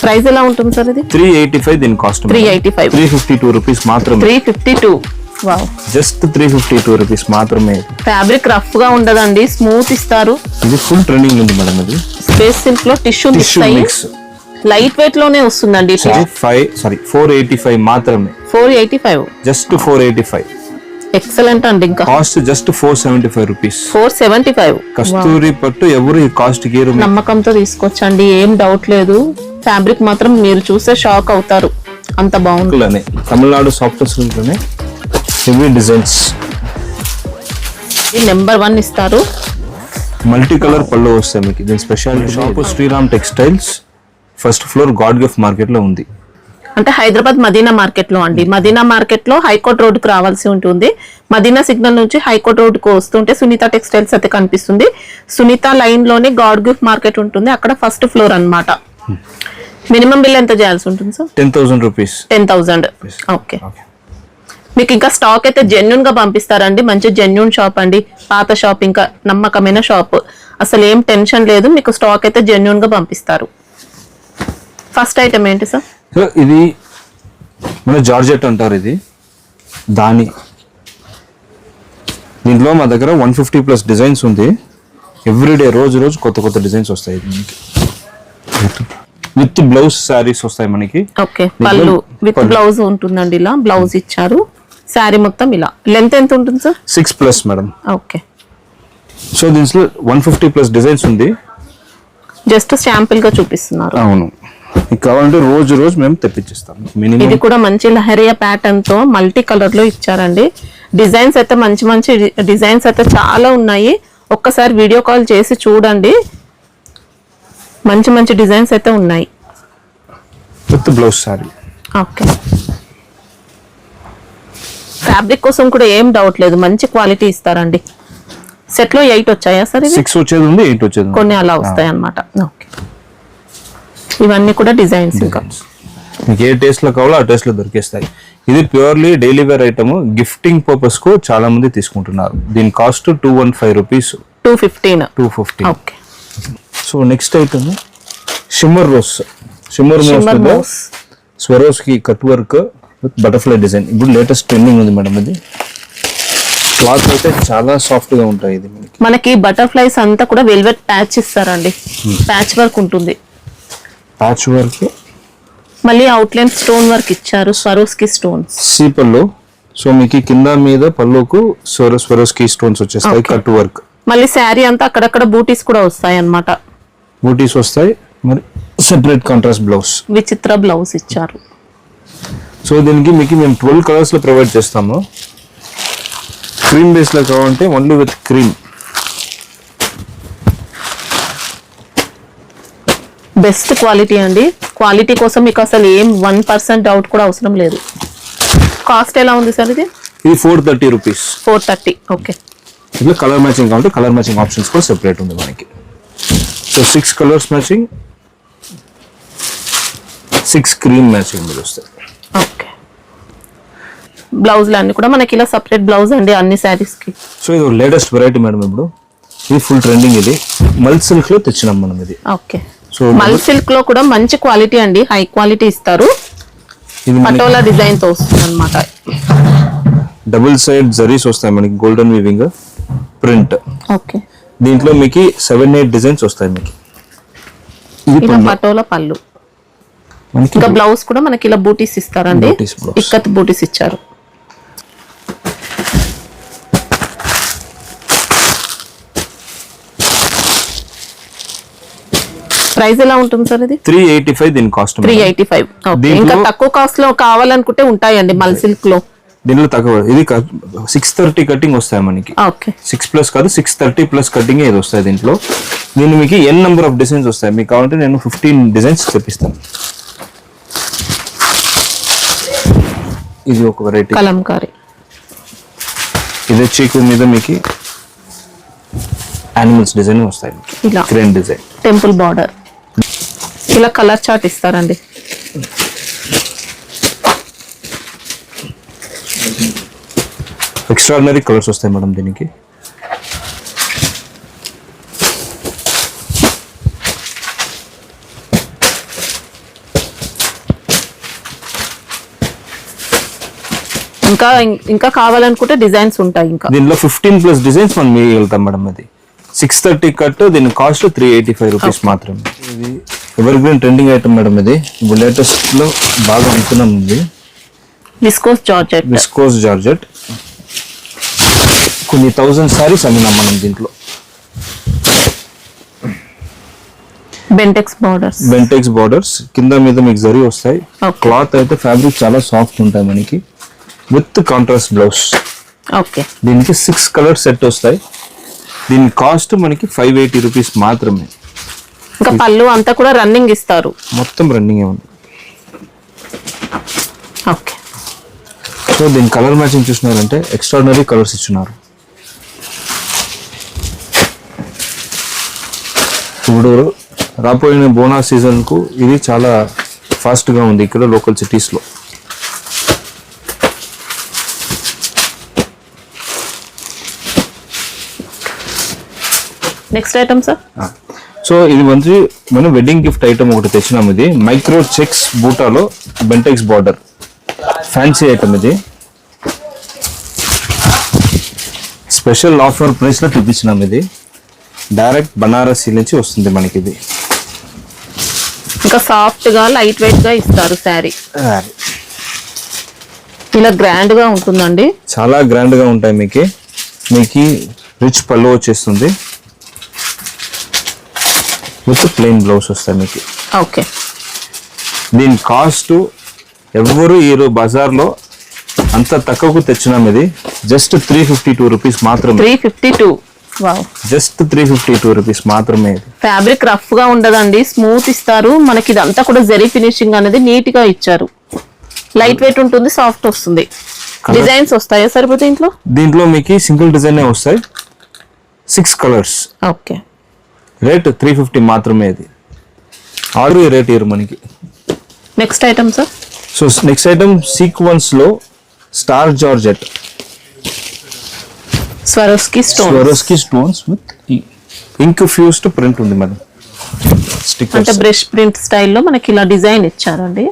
Price ఎలా ఉంటుంది sir ఇది? 385 దీని కాస్ట్. 385. 352 రూపీస్ మాత్రమే. 352. వావ్, జస్ట్ 352 రూపీస్ మాత్రమే. ఫ్యాబ్రిక్ రఫ్ గా ఉండదండి, స్మూత్ ఇస్తారు. ఇది ఫుల్ ట్రెండింగ్ ఉంది మేడం. ఇది స్పేస్ సిల్క్ లో టిష్యూ మిక్స్, లైట్ వెయిట్ లోనే వస్తుందండి. 485 మాత్రమే. 485, జస్ట్ 485. ఎక్సలెంట్ అండి. ఇంకా కాస్ట్ జస్ట్ 475 రూపీస్. 475. కస్తూరి పట్టు ఎవరు ఈ కాస్ట్ కి నమ్మకంతో తీసుకొచ్చండి, ఏం డౌట్ లేదు. ఫ్యాబ్రిక్ మాత్రం మీరు చూస్తే షాక్ అవుతారు, అంత బాగుంది. తమిళనాడు సాఫ్ట్ సిల్క్ లోనే హెవీ డిజైన్స్. నెంబర్ 1 ఇస్తారు. మల్టీ కలర్ పళ్ళు వస్తాయి మీకు. దీని speciality shop Sriram textiles, first floor God gift market లో ఉంది. అంటే హైదరాబాద్ మదీనా మార్కెట్ లో అండి. మదీనా మార్కెట్ లో హైకోర్ట్ రోడ్ కు రావాల్సి ఉంటుంది. మదీనా సిగ్నల్ నుంచి హైకోర్ట్ రోడ్ కు వస్తుంటే సునీత టెక్స్టైల్స్ అయితే కనిపిస్తుంది. సునీత లైన్ లోనే గాడ్ గిఫ్ట్ మార్కెట్ ఉంటుంది, అక్కడ ఫస్ట్ ఫ్లోర్ అన్నమాట. మినిమం బిల్ ఎంత చేయాల్సి ఉంటుంది సార్? 10,000 రూపీస్. 10,000. ఓకే. మీకు ఇంకా స్టాక్ అయితే జెన్యూన్ గా పంపిస్తారండి. మంచి జెన్యూన్ షాప్ అండి, పాత షాప్, ఇంకా నమ్మకమైన షాప్. అసలు ఏం టెన్షన్ లేదు, మీకు స్టాక్ అయితే జెన్యూన్ గా పంపిస్తారు. ఫస్ట్ ఐటమ్ ఏంటి సార్? ఇది మన జార్జెట్ అంటారు. ఇది దీంట్లో మా దగ్గర 150+ డిజైన్స్ ఉంది. ఎవ్రీడే రోజు కొత్త కొత్త డిజైన్స్ వస్తాయి. విత్ బ్లౌజ్ సారీస్ వస్తాయి మనకి. ఓకే, పళ్ళు విత్ బ్లౌజ్ ఉంటుందండి. ఇలా బ్లౌజ్ ఇచ్చారు. శారీ మొత్తం ఇలా. లెంత్ ఎంత ఉంటుంది సార్? 6+ మేడం. ఓకే. సో దీంట్లో 150+ డిజైన్స్ ఉంది. జస్ట్ శాంపిల్ గా చూపిస్తున్నారు. అవును, మీకు కావాలంటే రోజు మేము తెప్పించేస్తాం. ఇది కూడా మంచి లహరియా ప్యాటర్న్ తో మల్టీ కలర్ లో ఇచ్చారండి. డిజైన్స్ అయితే మంచి డిజైన్స్ అయితే చాలా ఉన్నాయి. ఒక్కసారి వీడియో కాల్ చేసి చూడండి, మంచి డిజైన్స్ అయితే ఉన్నాయి. With blouse sorry. Okay. Fabric కోసం కూడా ఏం డౌట్ లేదు, మంచి క్వాలిటీ ఇస్తారండి. సెట్ లో 8 వచ్చాయా సార్? 6 వచ్చేది ఉంది, 8 వచ్చేది. కొన్ని అలా వస్తాయి అన్నమాట. ఓకే. ఇవన్నీ కూడా డిజైన్స్. ఇంకా మీకు ఏ టేస్ట్ లో కావాలో ఆ టేస్ట్ లో దొరికేస్తాయి. ఇది purely daily wear item. Gifting purpose కు చాలా మంది తీసుకుంటున్నారు. దీని cost 215 rupees. 215. Okay. So next item shimmer rose. స్వరోస్ కి cut work with butterfly design. ఇప్పుడు లేటెస్ట్ ట్రెండింగ్ ఉంది మేడం. ఇది క్లాత్ అయితే చాలా సాఫ్ట్ గా ఉంటాయి. ఇది మనకి బటర్ఫ్లైస్ అంతా కూడా వెల్వెట్ ప్యాచ్ ఇస్తారండి. ప్యాచ్ వర్క్ ఉంటుంది. ప్యాచ్ వర్క్, మళ్ళీ అవుట్లైన్ స్టోన్ వర్క్ ఇచ్చారు. స్వరోస్ కి స్టోన్స్ సి పళ్ళు. సో మీకు కింద మీద పళ్ళుకు స్వరోస్ కి స్టోన్స్ వచ్చేస్తాయి. Cut work. మళ్ళీ శారీ అంతా అక్కడక్కడ బూటీస్ కూడా వస్తాయి అన్నమాట. బూటీస్ వస్తాయి. మరి సెపరేట్ కాంట్రాస్ట్ బ్లౌజ్, విచిత్ర బ్లౌజ్ ఇచ్చారు. సో దీనికి మీకు మేము 12 కలర్స్ లో ప్రొవైడ్ చేస్తాము. క్రీమ్ బేస్ లో కావాలంటే only with cream. Best quality అండి. క్వాలిటీ కోసం మీకు అసలు ఏం 1% డౌట్ కూడా అవసరం లేదు. కాస్ట్ ఎలా ఉంది సార్? ఇది 430 రూపీస్. 430. ఓకే. ఇట్లా కలర్ మ్యాచింగ్ కావాలంటే కలర్ మ్యాచింగ్ ఆప్షన్స్ కూడా సెపరేట్ ఉంది మనకి. So 6 colours matching, 6 cream matching మీరు వస్తాయి. ఓకే. బ్లౌజ్లు అన్ని కూడా మనకి ఇలా సపరేట్ బ్లౌజ్ అండి అన్ని శారీస్ కి. సో ఇది లేటెస్ట్ వెరైటీ మేడం. ఇప్పుడు ఇది ఫుల్ ట్రెండింగ్. ఇది మల్ సిల్క్ లో తెచ్చినాం మనం. ఇది ఓకే. సో మల్ సిల్క్ లో కూడా మంచి క్వాలిటీ అండి, హై క్వాలిటీ ఇస్తారు. ఇది పటోలా డిజైన్ తో వస్తుంది అన్నమాట. డబుల్ సైడ్ జరీస్ వస్తాయి మనకి, గోల్డెన్ వీవింగ్ ప్రింట్. ఓకే. దీంట్లో మీకు 7-8 డిజైన్స్ వస్తాయి మీకు. ఇది పటోలా పళ్ళు. ఇంకా బ్లౌజ్ కూడా మనకి ఇలా బూటీస్ ఇస్తారండి. ఇక్కత్ బూటీస్ ఇచ్చారు. ప్రైస్ ఎలా ఉంటుంది సార్? ఇది 385 దీని కాస్ట్. 385. ఇంకా తక్కువ కాస్ట్ లో కావాలనుకుంటే ఉంటాయండి మల్ సిల్క్ లో. దీనిలో తక్కువ. ఇది 630 కటింగ్ వస్తాయి మనకి. 6+ కాదు, 630+ కటింగ్ ఏది వస్తాయి దీంట్లో. దీన్ని మీకు n నెంబర్ ఆఫ్ డిజైన్స్ వస్తాయి. మీకు కావాలంటే నేను 15 డిజైన్స్ తెప్పిస్తాను. ఇది ఒక వెరైటీ కలంకారీ. ఇది చీకు మీద మీకు యానిమల్స్ డిజైన్ వస్తాయి. ఇలా క్రేన్ డిజైన్, టెంపుల్ బార్డర్. ఇలా కలర్ చార్ట్ ఇస్తారండి. ఎక్స్ట్రాడినరీ కలర్స్ వస్తాయి మేడం దీనికి. ఇంకా కావాలనుకుంటే డిజైన్స్ ఉంటాయి. ఇంకా దీనిలో 15+ డిజైన్స్ మనం మిగలుతాం మేడం. ఇది 630 కట్, దీని కాస్ట్ 385 రూపీస్ మాత్రమే. ఇది ever green trending item madam. ఇది ఇప్పుడు లేటెస్ట్ లో బాగా అనుకున్నాం. ఇది విస్కోస్ జార్జెట్ కొన్ని 1000 సారీస్ అమ్మినాం మనం దీంట్లో. బెంటెక్స్ బార్డర్స్ కింద మీద మీకు జరీ వస్తాయి. క్లాత్ అయితే ఫ్యాబ్రిక్ చాలా సాఫ్ట్ ఉంటాయి మనకి, విత్ కాంట్రాస్ట్ బ్లౌజ్. ఓకే, దీనికి 6 కలర్ సెట్ వస్తాయి. దీని కాస్ట్ మనకి 580 రూపీస్ మాత్రమే. ఇంకా పళ్ళు అంతా కూడా రన్నింగ్ ఇస్తారు, మొత్తం రన్నింగ్ ఉంది. ఓకే, సో దీని కలర్ మ్యాచింగ్ చూసినారంటే ఎక్స్ట్రాడినరీ కలర్స్ ఇచ్చున్నారు. ఇప్పుడు రాబోయే బోనస్ సీజన్ కు ఇది చాలా ఫాస్ట్ గా ఉంది ఇక్కడ లోకల్ సిటీస్ లో. Next item sir. సో ఇది మంచి మనం వెడ్డింగ్ గిఫ్ట్ ఐటమ్ ఒకటి తెచ్చినాం. ఇది మైక్రో చెక్స్ బూటాలో బెంటెక్స్ బార్డర్ ఫ్యాన్సీ ఐటమ్. ఇది స్పెషల్ ఆఫర్ ప్రైస్ లో చూపించినాం. ఇది డైరెక్ట్ బనారసి నుంచి వస్తుంది మనకి. ఇది ఇంకా సాఫ్ట్ గా లైట్ వెయిట్ గా ఇస్తారు శారీ. ఇలా గ్రాండ్ గా ఉంటుందండి, చాలా గ్రాండ్ గా ఉంటాయి. మీకు రిచ్ పళ్ళు వచ్చేస్తుంది, విత్ ప్లెయిన్ బ్లౌజ్ వస్తాయి మీకు. ఓకే, దీని కాస్ట్ ఎవరు ఈ బజార్ లో అంత తక్కువకు తెచ్చినాం. ఇది జస్ట్ 352 రూపీస్ మాత్రమే. 352. వావ్, జస్ట్ 352 రూపీస్ మాత్రమే. ఫ్యాబ్రిక్ రఫ్ గా ఉండదండి, స్మూత్ ఇస్తారు మనకి. ఇదంతా కూడా జరీ ఫినిషింగ్ అనేది నీట్ గా ఇచ్చారు. లైట్ వెయిట్ ఉంటుంది, సాఫ్ట్ వస్తుంది. డిజైన్స్ వస్తాయా సరిపోతే దీంట్లో మీకు సింగిల్ డిజైన్ వస్తాయి. 6 కలర్స్. ఓకే, రేట్ 350 మాత్రమే. ఇది ఆర్డర్ రేట్ ఇయర్ మనకి. Next item sir. So next item sequence లో star georgette Swarovski stones with ink fused print ఉంది మేడం. అంటే బ్రష్ ప్రింట్ స్టైల్లో మనకి ఇలా డిజైన్ ఇచ్చారండి.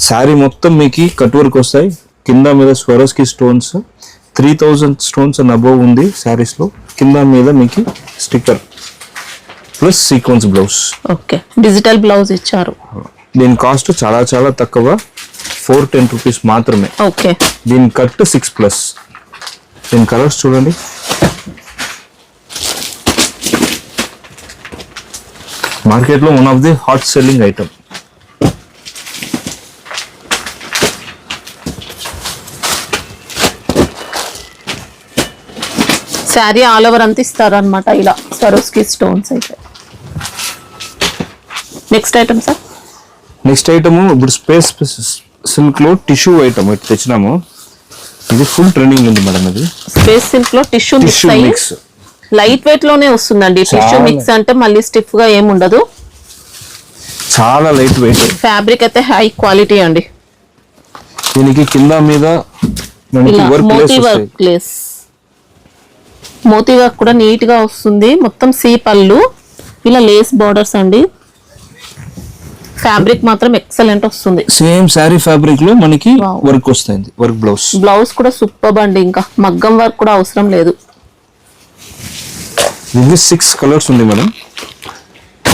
శారీ మొత్తం మీకు కట్ వర్క్ వస్తాయి. కింద మీద Swarovski stones 3000 stones and above ఉంది శారీస్ లో. కింద మీద మీకు sticker plus sequence blouse. Okay, digital blouse ఇచ్చారు. దీని కాస్ట్ చాలా చాలా తక్కువ, 410 రూపీస్ మాత్రమే. ఓకే, దీని కట్ 6+. దీని కలర్స్ చూడండి. మార్కెట్ లో one of the hot selling item. Sari all over అంతా ఇస్తారు అనమాట ఇలా స్వరోస్కీ స్టోన్స్ అయితే. Next item sir. Next item ఇప్పుడు స్పేస్ సిల్క్ లో టిష్యూ ఐటమ్ తెచ్చినాము. ఇది ఫుల్ ట్రెండింగ్ ఉంది మేడం. ఇది స్పేస్ సిల్క్ లో టిష్యూ మిక్స్, లైట్ వెయిట్ లోనే వస్తుందండి. టిష్యూ మిక్స్ అంటే మళ్ళీ స్టిఫ్ గా ఏమి ఉండదు, చాలా లైట్ వెయిట్. ఫ్యాబ్రిక్ అయితే హై క్వాలిటీ అండి. దీనికి కింద మీద మోతీ వర్క్ కూడా నీట్ గా వస్తుంది. మొత్తం సీ పళ్ళు, ఇలా లేస్ బార్డర్స్ అండి. ఫ్యాబ్రిక్ మాత్రం ఎక్సలెంట్ వస్తుంది. సేమ్ శారీ ఫ్యాబ్రిక్ లో మనకి వర్క్ వస్తుంది. వర్క్ బ్లౌజ్ కూడా సూపర్ అండి. ఇంకా మగ్గం వర్క్ కూడా అవసరం లేదు. దీనికి 6 కలర్స్ ఉంది మేడం,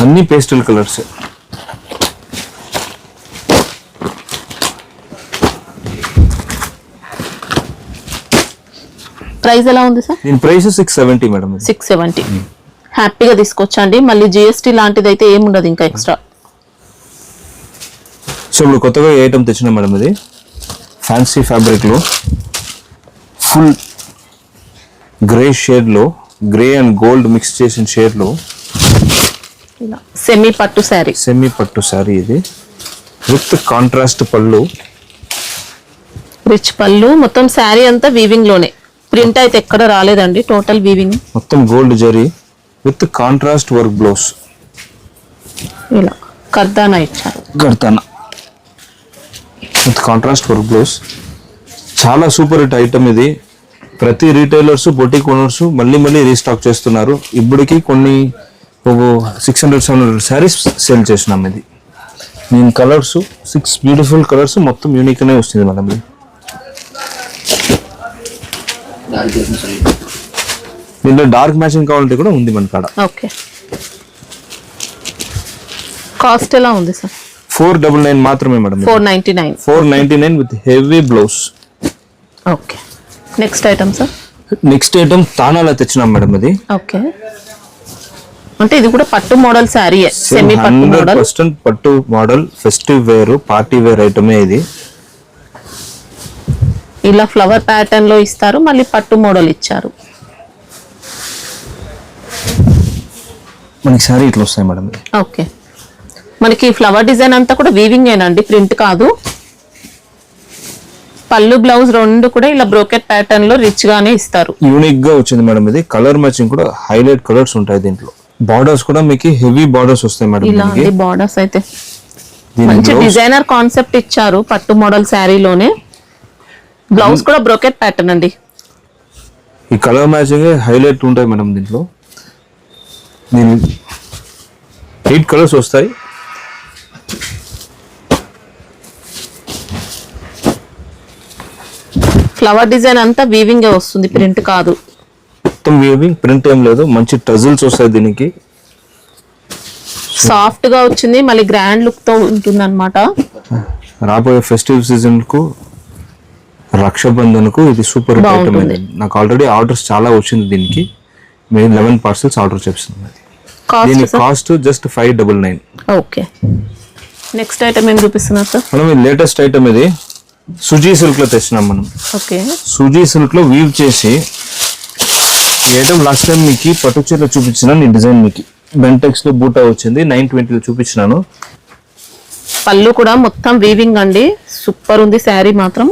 అన్ని పేస్టల్ కలర్స్. ప్రైస్ ఎలా ఉంది సార్? దీని ప్రైస్ 670 మేడం. 670 హ్యాపీగా తీసుకొచ్చండి. మళ్ళీ జిఎస్టీ లాంటిది అయితే ఏముండదు ఇంకా ఎక్స్ట్రా. సో ఇప్పుడు కొత్తగా ఏ ఐటమ్ తెచ్చినా మేడం. ఇది ఫ్యాన్సీ ఫ్యాబ్రిక్ లో ఫుల్ గ్రే షేడ్ లో, గ్రే అండ్ గోల్డ్ మిక్స్ చేసిన షేడ్ లో సెమీ పట్టు శారీ. ఇది విత్ కాంట్రాస్ట్ పళ్ళు, రిచ్ పళ్ళు. మొత్తం శారీ అంతా వీవింగ్ లోనే, ప్రింట్ అయితే ఎక్కడ రాలేదండి. టోటల్ వీవింగ్, మొత్తం gold zari with contrast work blouse. ఇలా కర్దానా ఇచ్చారు. With contrast work blouse. చాలా సూపర్ హిట్ ఐటమ్ ఇది. ప్రతి రీటైలర్స్, బొటిక్ ఓనర్స్ మళ్ళీ రీస్టాక్ చేస్తున్నారు. ఇప్పటికి కొన్ని 600-700 శారీస్ సేల్ చేసినాం. ఇది దీని కలర్స్ 6 బ్యూటిఫుల్ కలర్స్, మొత్తం యూనిక్ అనే వస్తుంది మేడం. దీంట్లో డార్క్ మ్యాచింగ్ కావాలంటే కూడా ఉంది మన కాడ. ఓకే, కాస్ట్ ఎలా ఉంది సార్? 499 మాత్రమే madam. 499. 499 with heavy blouse. Okay, next item sir. Next item తానాలో తెచ్చినాం మేడం. ఇది ఓకే, అంటే ఇది కూడా పట్టు మోడల్ శారీ, సెమీ పట్టు మోడల్. 100% పట్టు model, festive wear, party wear ఐటమే ఇది. ఇలా ఫ్లవర్ ప్యాటర్న్ లో ఇస్తారు, మళ్ళీ పట్టు మోడల్ ఇచ్చారు. మనకి శారీ ఇట్లా వస్తాయి మేడం. ఓకే, మనకి ఫ్లవర్ డిజైన్ అంతా కూడా వీవింగ్ ఏనండి, ప్రింట్ కాదు. పళ్ళు బ్లౌజ్ రెండు కూడా ఇలా బ్రోకెట్ ప్యాటర్న్ లో రిచ్ గానే ఇస్తారు. యూనిక్ గా వచ్చింది మేడం ఇది. కలర్ మ్యాచింగ్ కూడా హైలైట్ కలర్స్ ఉంటాయి దీంట్లో. బార్డర్స్ కూడా మీకు హెవీ బార్డర్స్ వస్తాయి మేడం. ఇలా బార్డర్స్ అయితే మంచి డిజైనర్ కాన్సెప్ట్ ఇచ్చారు పట్టు మోడల్ శారీలోనే. బ్లౌజ్ కూడా బ్రోకెట్ ప్యాటర్న్ అండి. ఈ కలర్ మ్యాచింగ్ హైలైట్ ఉంటాయి మేడం దీంట్లో. దీని 8 కలర్స్ వస్తాయి. ఫ్లవర్ డిజైన్ అంతా వీవింగ్ వస్తుంది, ప్రింట్ కాదు. మొత్తం వీవింగ్, ప్రింట్ ఏం లేదు. మంచి టజిల్స్ వస్తాయి దీనికి. సాఫ్ట్ గా వచ్చింది, మళ్ళీ గ్రాండ్ లుక్ తో ఉంటుంది అనమాట. రాబోయే ఫెస్టివ్ సీజన్ కు, రక్షాబంధన్ కు ఇది సూపర్ ఐటమ్. నాకు ఆల్రెడీ ఆర్డర్స్ చాలా వచ్చింది దీనికి. మేము 11 పార్సల్స్ ఆర్డర్ చేస్తున్నాం. దీని cost just 599. Okay, next item ఏం చూపిస్తున్నారు సార్? మనం ఈ లేటెస్ట్ ఐటమ్ ఇది సుజీ సిల్క్ లో తెచ్చినాం మనం. ఓకే, సుజీ సిల్క్ లో వీవ్ చేసి ఈ ఐటమ్ లాస్ట్ టైం మీకు పట్టు చీరలో చూపించిన ఈ డిజైన్ మీకు బెంటెక్స్ లో బూటా వచ్చింది. 920 లో చూపించినాను. పళ్ళు కూడా మొత్తం వీవింగ్ అండి, సూపర్ ఉంది శారీ మాత్రం.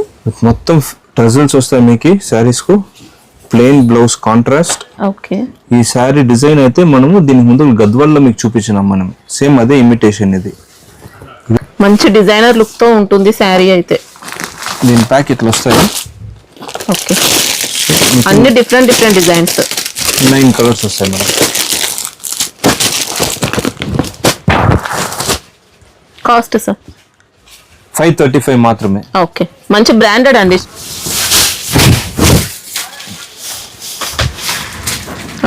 మొత్తం టజల్స్ వస్తాయి మీకు శారీస్ కు. Plain blouse contrast. ఓకే, ఈ శారీ డిజైన్ అయితే మనము దీని ముందు గద్వాల్లో మీకు చూపించినాం మనం. సేమ్ అదే ఇమిటేషన్ ఇది. మంచి డిజైనర్ లుక్ తో ఉంటుంది శారీ అయితే. దీని ప్యాక్ ఇట్లా వస్తాయి. ఓకే, అన్ని డిఫరెంట్ డిజైన్స్. 9 కలర్స్ వస్తాయి మేడం. కాస్ట్ సార్ 535 మాత్రమే. ఓకే, మంచి బ్రాండెడ్ అండి.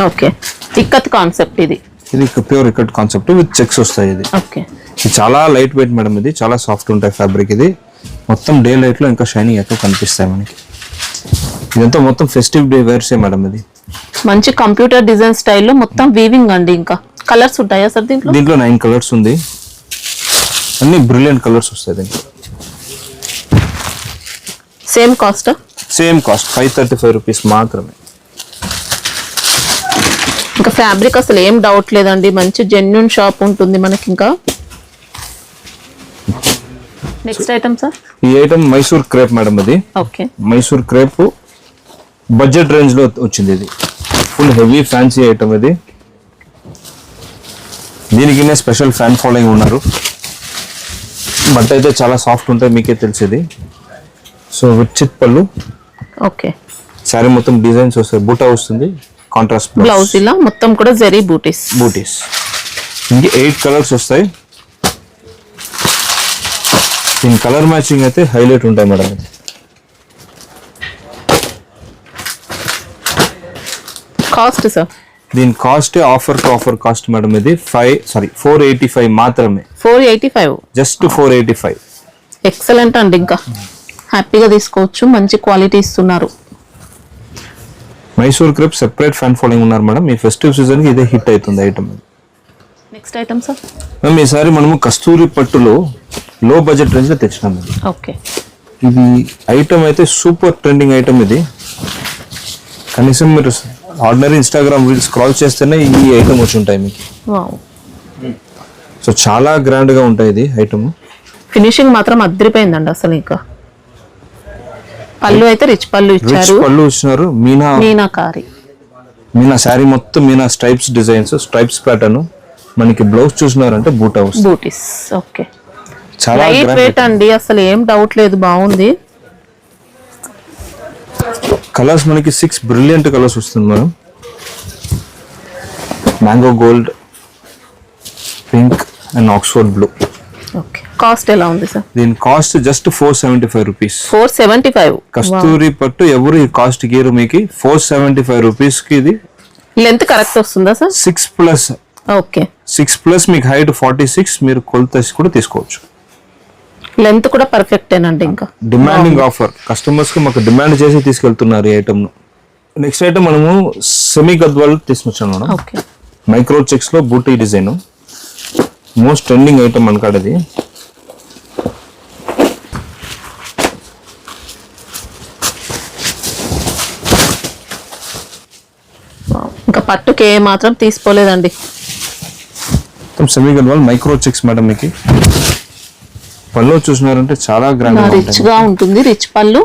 ఓకే, ఇక్కత్ కాన్సెప్ట్ ఇది. ఇది pure ikat concept with checks వస్తాయి. ఇది ఓకే, ఇది చాలా లైట్ వెయిట్ మేడం. ఇది చాలా సాఫ్ట్ ఉంటాయి ఫ్యాబ్రిక్. ఇది మొత్తం డే లైట్ లో ఇంకా షైనింగ్ ఎక్కువ కనిపిస్తాయి మనకి. ఇదంతా మొత్తం ఫెస్టివ్ డే వేర్సే మేడం. ఇది మంచి కంప్యూటర్ డిజైన్ స్టైల్లో మొత్తం వీవింగ్ అండి. ఇంకా కలర్స్ ఉంటాయా సార్ దీంట్లో? దీంట్లో 9 కలర్స్ ఉంది. అన్ని బ్రిలియంట్ కలర్స్ వస్తాయి దీంట్లో. Same cost? Same cost 535 rupees మాత్రమే. ఇంకా ఫ్యాబ్రిక్ అసలు ఏం డౌట్ లేదండి, మంచి జెన్యూన్ షాప్ ఉంటుంది మనకి. ఇంకా నెక్స్ట్ ఐటమ్ సార్. ఈ ఐటమ్ మైసూర్ క్రేప్ మేడం. ఇది okay, Mysore crepe budget range లో వచ్చింది. ఇది ఫుల్ హెవీ ఫ్యాన్సీ ఐటమ్. ఇది దీనికి స్పెషల్ ఫ్యాన్ ఫాలోయింగ్ ఉన్నారు. బట్ అయితే చాలా సాఫ్ట్ ఉంటాయి, మీకే తెలిసేది. సో విత్ చిట్ పళ్ళు. ఓకే, శారీ మొత్తం డిజైన్స్ వస్తాయి. బూటా వస్తుంది, కాంట్రాస్ట్ బ్లౌజ్ ఇలా మొత్తం కూడా జరీ బూటీస్. ఇంకే 8 కలర్స్ వస్తాయి. దీని కలర్ మ్యాచింగ్ అయితే హైలైట్ ఉంటాయి మేడం. ఇది కాస్ట్ సార్? దీని కాస్ట్ ఆఫర్ కాస్ట్ మేడం. ఇది 485 మాత్రమే. 485, జస్ట్ 485. ఎక్సలెంట్ అండి. ఇంకా హ్యాపీగా తీసుకోవచ్చు, మంచి క్వాలిటీ ఇస్తున్నారు. Mysore crepe separate fan following ఉన్నారు మేడం. ఈ ఫెస్టివ్ సీజన్ కి ఇదే హిట్ అవుతుంది item. Next item sir. Ma'am ఈసారి మనము కస్తూరి పట్టులో లో బడ్జెట్ రేంజ్ లో తెచ్చినాం. ఓకే, ఇది ఐటమ్ అయితే సూపర్ ట్రెండింగ్ ఐటమ్. ఇది కనీసం మీరు ఆర్డినరీ ఇన్స్టాగ్రామ్ రీల్స్ స్క్రాల్ చేస్తేనే ఈ ఐటమ్ వచ్చి ఉంటాయి మీకు. సో చాలా గ్రాండ్ గా ఉంటాయి ఇది ఐటమ్. ఫినిషింగ్ మాత్రం అదిరిపోయిందండి అసలు. ఇంకా పళ్ళు అయితే రిచ్ పళ్ళు ఇచ్చారు. మీనా శారీ మొత్తం Meena stripes designs, stripes pattern. మనకి బ్లౌజ్ చూసినారంటే బూటా వస్తుంది. బూటీస్. ఓకే, చాలా లైట్ వెయిట్ అండి, అసలు ఏం డౌట్ లేదు, బాగుంది. కలర్స్ మనకి 6 బ్రిలియంట్ కలర్స్ వస్తుంది madam. Mango gold, pink and Oxford blue. Okay, cost ఎలా ఉంది సార్? దీని కాస్ట్ జస్ట్ 475 రూపీస్. 475. కస్తూరి పట్టు ఎవరు ఈ కాస్ట్ గీరు మీకు 475 రూపీస్ కి ఇది. లెంత్ కరెక్ట్ వస్తుందా సార్? 6+. ఓకే, 6+ మీకు హైట్ 46, మీరు కొలత కూడా తీసుకోవచ్చు. లెంత్ కూడా పర్ఫెక్టేనండి. ఇంకా డిమాండింగ్ ఆఫర్, కస్టమర్స్ కి మాకు డిమాండ్ చేసి తీసుకెళ్తున్నారు ఈ ఐటమ్ ను. నెక్స్ట్ ఐటమ్ మనము సెమీ గద్వాల్ తీసుకొచ్చాం మేడం. ఓకే, మైక్రో చెక్స్ లో బూటీ డిజైన్, మోస్ట్ ట్రెండింగ్ ఐటమ్ అనకాడది. ఇంకా పట్టుకే మాత్రం తీసుకోలేదండి. Semi Gadwal micro checks madam. మీకు పళ్ళు చూసినారంటే చాలా గ్రాండ్ రిచ్ గా ఉంటుంది. రిచ్ పళ్ళు,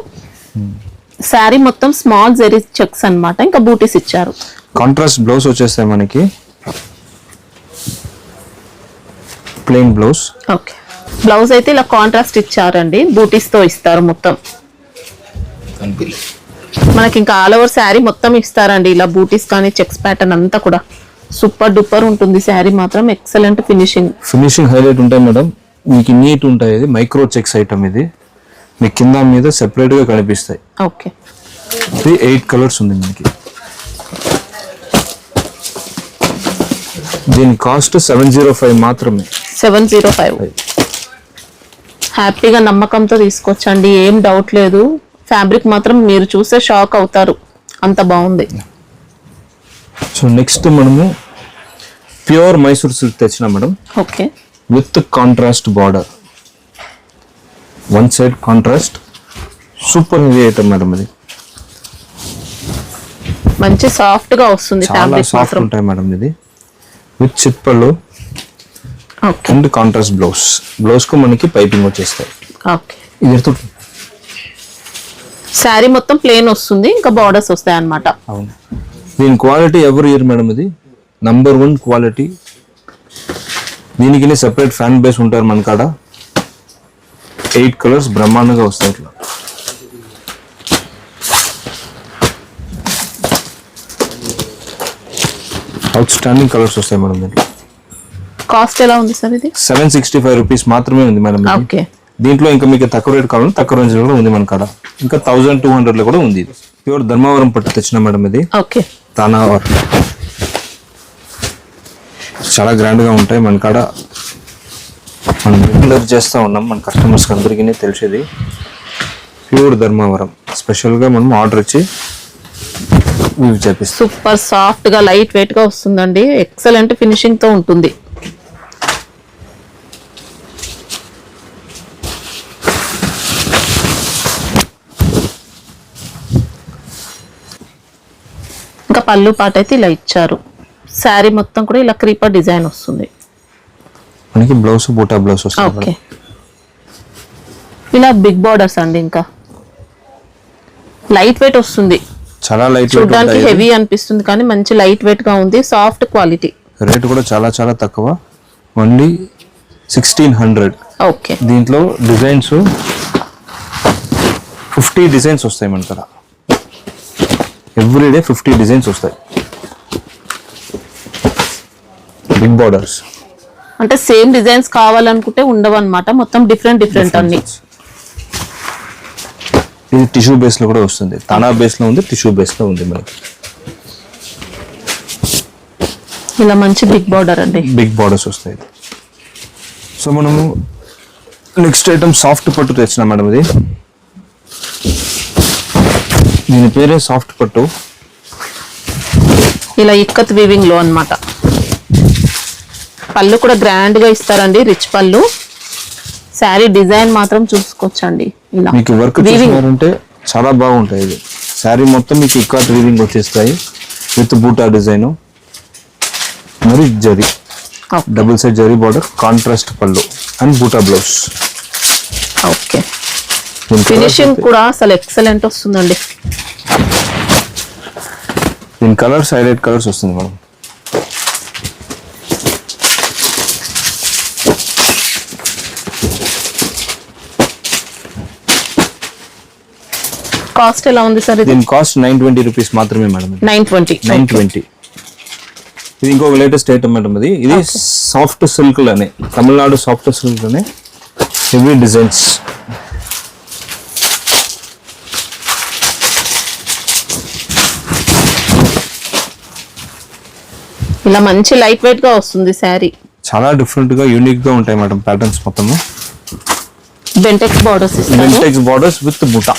శారీ మొత్తం స్మాల్ జెరీ చెక్స్ అన్నమాట. ఇంకా బూటీస్ ఇచ్చారు. కాంట్రాస్ట్ బ్లౌజ్ వచ్చేస్తాయి మనకి, ప్లెయిన్ బ్లౌజ్. ఓకే, బ్లౌజ్ అయితే ఇలా కాంట్రాస్ట్ ఇచ్చారండి, బూటీస్ తో ఇస్తారు మొత్తం. మనకి ఇంకా ఆల్ ఓవర్ శారీ మొత్తం ఇస్తారండి ఇలా బూటీస్ కానీ చెక్స్ ప్యాటర్న్ అంతా కూడా సూపర్ డూపర్ ఉంటుంది. శారీ మాత్రం ఎక్సలెంట్ ఫినిషింగ్ హైలైట్ ఉంటాయి మేడం. మీకు నీట్ ఉంటాయి. ఇది మైక్రో చెక్స్ ఐటమ్. ఇది మీకు కింద మీద సెపరేట్ గా కనిపిస్తాయి. ఓకే, ఇది 8 కలర్స్ ఉంది మనకి. దీని కాస్ట్ 705 మాత్రమే. 705. హ్యాపీగా నమ్మకంతో తీసుకోవచ్చండి, ఏం డౌట్ లేదు. ఫ్యాబ్రిక్ మాత్రం మీరు చూస్తే షాక్ అవుతారు, అంత బాగుంది. సో నెక్స్ట్ మనము ప్యూర్ మైసూర్ సిల్క్ తెచ్చిన madam. Okay, with contrast border, one side contrast. Super heavy item madam. ఇది మంచి సాఫ్ట్ గా వస్తుంది. చాలా సాఫ్ట్ ఉంటాయి మేడం. ఇది విత్ చిప్పలు అండ్ కాంట్రాస్ట్ బ్లౌజ్. బ్లౌజ్ కు మనకి పైపింగ్ వచ్చేస్తాయి. ఓకే, ఇది శారీ మొత్తం ప్లేన్ వస్తుంది, ఇంకా బార్డర్స్ వస్తాయి అన్నమాట. అవును, దీని క్వాలిటీ ఎవరు ఇయర్ మేడం. ఇది నంబర్ 1 క్వాలిటీ. దీనికి సెపరేట్ ఫ్యాన్ బేస్ ఉంటారు మన కాడ. 8 కలర్స్ బ్రహ్మాండంగా వస్తాయి. ఇట్లా అవుట్ స్టాండింగ్ కలర్స్ వస్తాయి మేడం. దీంట్లో కాస్ట్ ఎలా ఉంది సార్? ఇది 765 రూపీస్ మాత్రమే ఉంది మేడం. ఓకే, దీంట్లో ఇంకా మీకు తక్కువ రేట్ కావాలంటే తక్కువ రేంజ్ లో కూడా ఉంది మన కాడ. ఇంకా 1200 లో కూడా ఉంది. ఇది ప్యూర్ ధర్మవరం పట్టు తెచ్చిన మేడం. ఇది ఓకే, తానావర్. చాలా గ్రాండ్ గా ఉంటాయి మన కాడ. మనం రెగ్యులర్ చేస్తూ ఉన్నాం, మన కస్టమర్స్ అందరికీ తెలిసేది. ప్యూర్ ధర్మవరం స్పెషల్ గా మనం ఆర్డర్ ఇచ్చి చేపిస్తాం. సూపర్ సాఫ్ట్ గా లైట్ వెయిట్ గా వస్తుందండి. ఎక్సలెంట్ ఫినిషింగ్ తో ఉంటుంది. ఇంకా పళ్ళు పాట అయితే ఇలా ఇచ్చారు. శారీ మొత్తం కూడా ఇలా క్రీపర్ డిజైన్ వస్తుంది. మనకి బ్లౌజ్ బూటా బ్లౌజ్ వస్తుంది. ఓకే, ఇలా బిగ్ బార్డర్స్ అండి. ఇంకా లైట్ వెయిట్ వస్తుంది. చాలా లైట్ చూడడానికి హెవీ అనిపిస్తుంది కానీ మంచి లైట్ వెయిట్ గా ఉంది. Soft quality. రేట్ కూడా చాలా చాలా తక్కువ, ఓన్లీ 1600. ఓకే, దీంట్లో డిజైన్స్ 50 డిజైన్స్ వస్తాయి మన దగ్గర. ఎవ్రీడే 50 డిజైన్స్ వస్తాయి. బిగ్ బార్డర్స్ అంటే సేమ్ డిజైన్స్ కావాలనుకుంటే ఉండవు అన్నమాట. మొత్తం డిఫరెంట్ అన్ని. ఇది టిష్యూ బేస్ లో కూడా వస్తుంది. తానా బేస్ లో ఉంది, టిష్యూ బేస్ లో ఉంది మనకి. ఇలా మంచి బిగ్ బార్డర్ అండి. బిగ్ బార్డర్స్ వస్తాయి. సో మనము నెక్స్ట్ ఐటమ్ సాఫ్ట్ పట్టు తెచ్చినా మేడం. ఇది దీని పేరే సాఫ్ట్ పట్టు. ఇలా ఇక్కత్ వీవింగ్ లో అన్నమాట. పళ్ళు కూడా గ్రాండ్ గా ఇస్తారండి, రిచ్ పళ్ళు. శారీ డిజైన్ మాత్రం చూసుకోవచ్చండి. ఇలా మీకు వర్క్ చేసినారంటే చాలా బాగుంటాయి. ఇది శారీ మొత్తం మీకు ఇక్కత్ వీవింగ్ వచ్చేస్తాయి విత్ బూటా డిజైన్, మరి zari, double side zari border, contrast పళ్ళు అండ్ బూటా బ్లౌజ్. ఓకే, ఫినిషింగ్ కూడా అసలు ఎక్సలెంట్ వస్తుందండి. దీని కలర్స్ హైలైట్ కలర్స్ వస్తుంది మేడం. కాస్ట్ ఎలా ఉంది సార్? దీని కాస్ట్ 920 రూపీస్ మాత్రమే మేడం. 920. ఇది ఇంకొక లేటెస్ట్ ఐటమ్ మేడం. ఇది సాఫ్ట్ సిల్క్ లోనే, తమిళనాడు సాఫ్ట్ సిల్క్ లోనే హెవీ డిజైన్స్. ఇలా మంచి లైట్ వెయిట్ గా వస్తుంది శారీ. చాలా డిఫరెంట్ గా యూనిక్ గా ఉంటాయి మేడం ప్యాటర్న్స్ మొత్తము. బెంటెక్స్ బార్డర్స్ ఇస్తారు. Bentex borders with buta.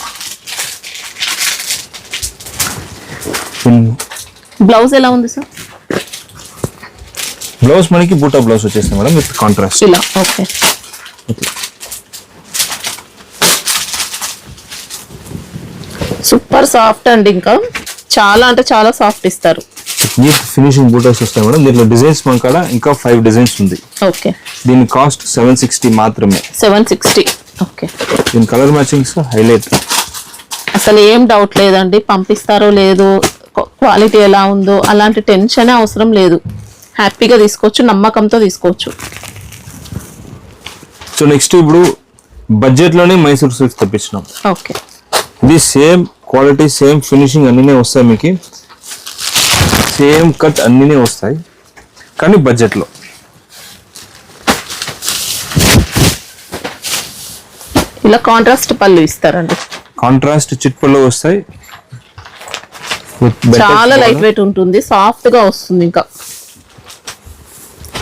Blouse ఎలా ఉంది సార్? బ్లౌజ్ మనకి బూటా బ్లౌజ్ వచ్చేసింది మేడం విత్ కాంట్రాస్ట్. ఇలా ఓకే. సూపర్ సాఫ్ట్ అండి, ఇంకా చాలా అంటే చాలా సాఫ్ట్ ఇస్తారు. నీట్ ఫినిషింగ్ బూటాస్ వస్తాయి మేడం. దీంట్లో డిజైన్స్ మన కాడ ఇంకా 5 డిజైన్స్ ఉంది. ఓకే. దీని కాస్ట్ 760 మాత్రమే. 760. ఓకే. దీని కలర్ మ్యాచింగ్స్ హైలైట్. అసలు ఏం డౌట్ లేదండి, పంపిస్తారో లేదో, క్వాలిటీ ఎలా ఉందో అలాంటి టెన్షన్ అవసరం లేదు. హ్యాపీగా తీసుకోవచ్చు, నమ్మకంతో తీసుకోవచ్చు. సో నెక్స్ట్ ఇప్పుడు బడ్జెట్ లోనే మైసూర్ సిల్క్స్ తెప్పించినాం. ఓకే. ఇది సేమ్ క్వాలిటీ, సేమ్ ఫినిషింగ్ అన్నీ వస్తాయి మీకు. సేమ్ కట్ అన్నీ వస్తాయి కానీ బడ్జెట్ లో. ఇలా కాంట్రాస్ట్ పళ్ళు ఇస్తారండి. కాంట్రాస్ట్ చిట్ పళ్ళు వస్తాయి. చాలా లైట్ వెయిట్ ఉంటుంది, సాఫ్ట్ గా వస్తుంది. ఇంకా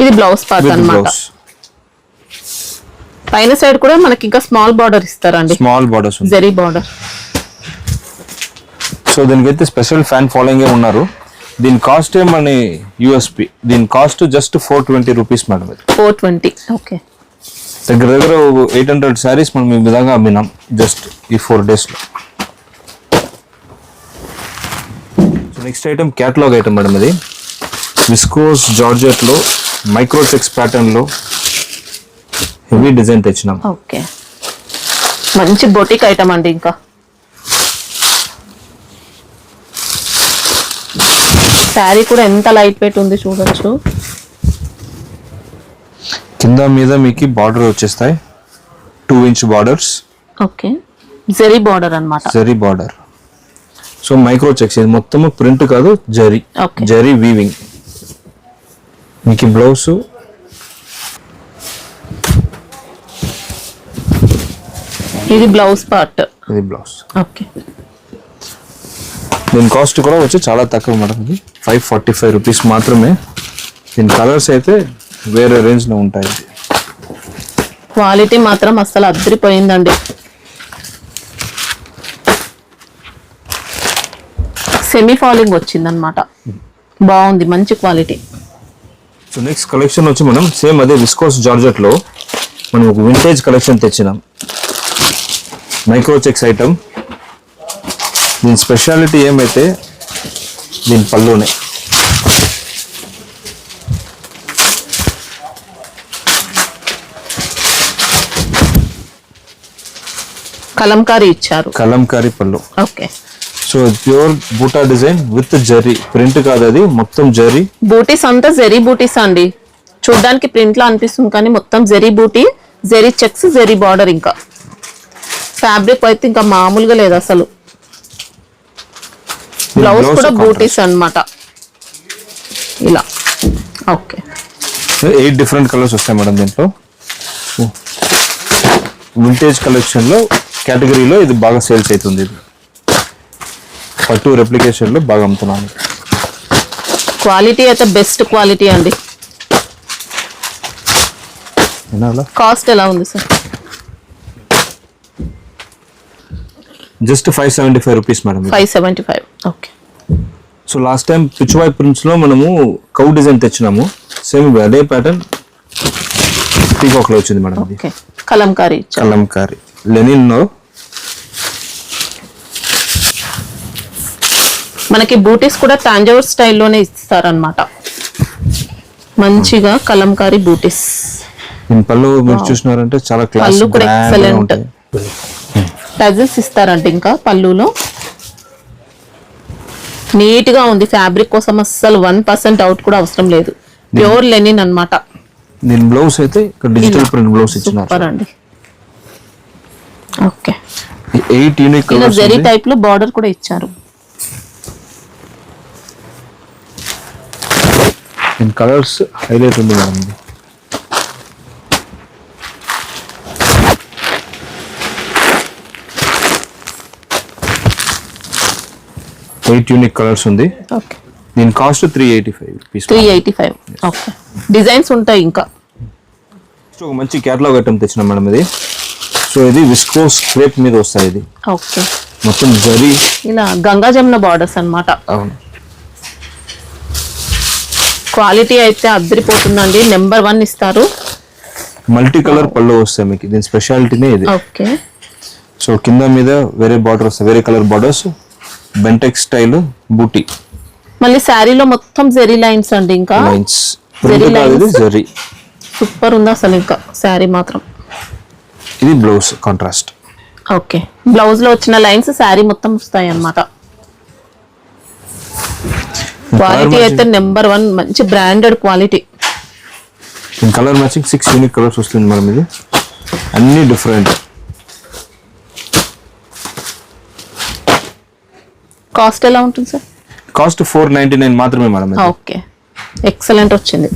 ఇది బ్లౌజ్ పార్ట్ అన్నమాట. పైన సైడ్ కూడా మనకి ఇంకా స్మాల్ బార్డర్ ఇస్తారండి. Small borders, zari border. So దీనికైతే స్పెషల్ ఫ్యాన్ ఫాలోయింగ్ ఉన్నారు. దీని కాస్ట్ మన యూఎస్పి. దీని cost just 420 rupees madam. 420. Okay. దగ్గర 800 శారీస్ మనం ఈ విధంగా అమ్మినాం జస్ట్ ఈ 4 days లో. So next item catalogue item madam. ఇది విస్కోస్ జార్జెట్ లో మైక్రోచెక్స్ ప్యాటర్న్ లో హెవీ డిజైన్ తెచ్చినాం. ఓకే. మంచి బొటిక్ ఐటమ్ అండి. ఇంకా శారీ కూడా ఎంత లైట్ వెయిట్ ఉంది చూడొచ్చు. కింద మీద మీకు బార్డర్ వచ్చేస్తాయి, 2-inch borders. Okay. Zari border అన్నమాట. Zari border. So micro checks, ఇది మొత్తం ప్రింట్ కాదు, జరీ. ఓకే. జరీ వీవింగ్. మీకు బ్లౌజ్ ఇది బ్లౌజ్ పార్ట్. ఇది బ్లౌజ్. ఓకే. దీని కాస్ట్ కూడా వచ్చి చాలా తక్కువ మేడం. ఇది 545 రూపీస్ మాత్రమే. దీని కలర్స్ అయితే వేరే రేంజ్ లో ఉంటాయి. క్వాలిటీ మాత్రం అస్సలు అద్దరిపోయిందండి. సెమీ ఫాలింగ్ వచ్చిందనమాట. బాగుంది, మంచి క్వాలిటీ. సో నెక్స్ట్ కలెక్షన్ వచ్చి మనం సేమ్ అదే విస్కోస్ జార్జెట్ లో మనం ఒక వింటేజ్ కలెక్షన్ తెచ్చినాం. Micro checks item. దీని స్పెషాలిటీ ఏమైతే దీని పళ్ళునే. కలంకారీ ఇచ్చారు. కలంకారీ పళ్ళు. ఓకే. సో ప్యూర్ బూటా డిజైన్ విత్ జరీ. ప్రింట్ కాదు, అది మొత్తం జరీ. బూటీస్ అంతా జరీ బూటీస్ అండి. చూడ్డానికి ప్రింట్ లా అనిపిస్తుంది కానీ మొత్తం జరీ బూటీ, జరీ చెక్స్, జరీ బార్డర్. ఇంకా ఫ్యాబ్రిక్ అయితే ఇంకా మామూలుగా లేదు అసలు. బ్లౌజ్ కూడా బూటీస్ అన్నమాట. ఇలా ఓకే. 8 డిఫరెంట్ కలర్స్ వస్తాయి మేడం దీంట్లో. వింటేజ్ కలెక్షన్ లో కేటగిరీలో ఇది బాగా సేల్స్ అవుతుంది. ఇది పట్టు రెప్లికేషన్ లో బాగా అమ్ముతున్నాను. క్వాలిటీ అయితే బెస్ట్ క్వాలిటీ అండి. కాస్ట్ ఎలా ఉంది sir? Just 575 rupees madam. 575. Okay. So last time Pichwai prints లో మనము కౌ డిజైన్ తెచ్చినాము. సేమ్ అదే ప్యాటర్న్ పీకాక్ లో వచ్చింది మేడం. ఇది ఓకే. కలంకారీ ఇచ్చారు. కలంకారీ లెనిన్ లో మనకి బూటీస్ కూడా తాంజావూర్ స్టైల్లోనే ఇస్తారనమాట. మంచిగా కలంకారీ బూటీస్. దీని పళ్ళు మీరు చూసినారంటే చాలా క్లాస్. పళ్ళు కూడా ఎక్సలెంట్. టజల్స్ ఇస్తారంటే ఇంకా పళ్ళులో నీట్ గా ఉంది. ఫ్యాబ్రిక్ కోసం అస్సలు 1% డౌట్ కూడా అవసరం లేదు. ప్యూర్ లెనిన్ అన్నమాట. దీని బ్లౌజ్ అయితే డిజిటల్ ప్రింట్ బ్లౌజ్ ఇచ్చినారు. సూపర్ అండి. ఓకే. 8 యూనిక్ ఇలా కలర్స్. జరీ టైప్ లో బార్డర్ కూడా ఇచ్చారు. దీని కలర్స్ హైలైట్ ఉంది మేడం. ఇది 8 యూనిక్ కలర్స్ ఉంది. ఓకే, దీని కాస్ట్ 385 రూపీస్. 385. ఓకే, డిజైన్స్ ఉంటాయి ఇంకా. ఒక మంచి క్యాటలాగ్ ఐటమ్ తెచ్చినాం మేడం ఇది. సో ఇది విస్కోస్ క్రేప్ మీద వస్తాయి. ఇది ఓకే, మొత్తం జరీ ఇలా గంగా జమున బార్డర్స్ అన్నమాట. అవును. క్వాలిటీ అయితే అద్దరిపోతుందండి, నెంబర్ 1 ఇస్తారు. మల్టీ కలర్ పళ్ళు వస్తాయి మీకు, దీని స్పెషాలిటీనే ఇది. ఓకే, సో కింద మీద వేరే బార్డర్ వస్తాయి, వేరే కలర్ బార్డర్స్, బెంటెక్ స్టైల్ బూటీ మళ్ళీ శారీలో మొత్తం జెరీ లైన్స్ అండి. ఇంకా lines zari lines zari super ఉంది అసలు. ఇంకా శారీ మాత్రం. ఇది బ్లౌజ్ కాంట్రాస్ట్. ఓకే, బ్లౌజ్ లో వచ్చిన లైన్స్ శారీ మొత్తం వస్తాయి అన్నమాట. క్వాలిటీ అయితే నెంబర్ 1, మంచి branded quality. Colour matching 6 unique colours వస్తుంది మేడం. ఇది అన్ని డిఫరెంట్. కాస్ట్ ఎలా ఉంటుంది సార్? కాస్ట్ 499 మాత్రమే మేడం. ఓకే, ఎక్సలెంట్ వచ్చింది.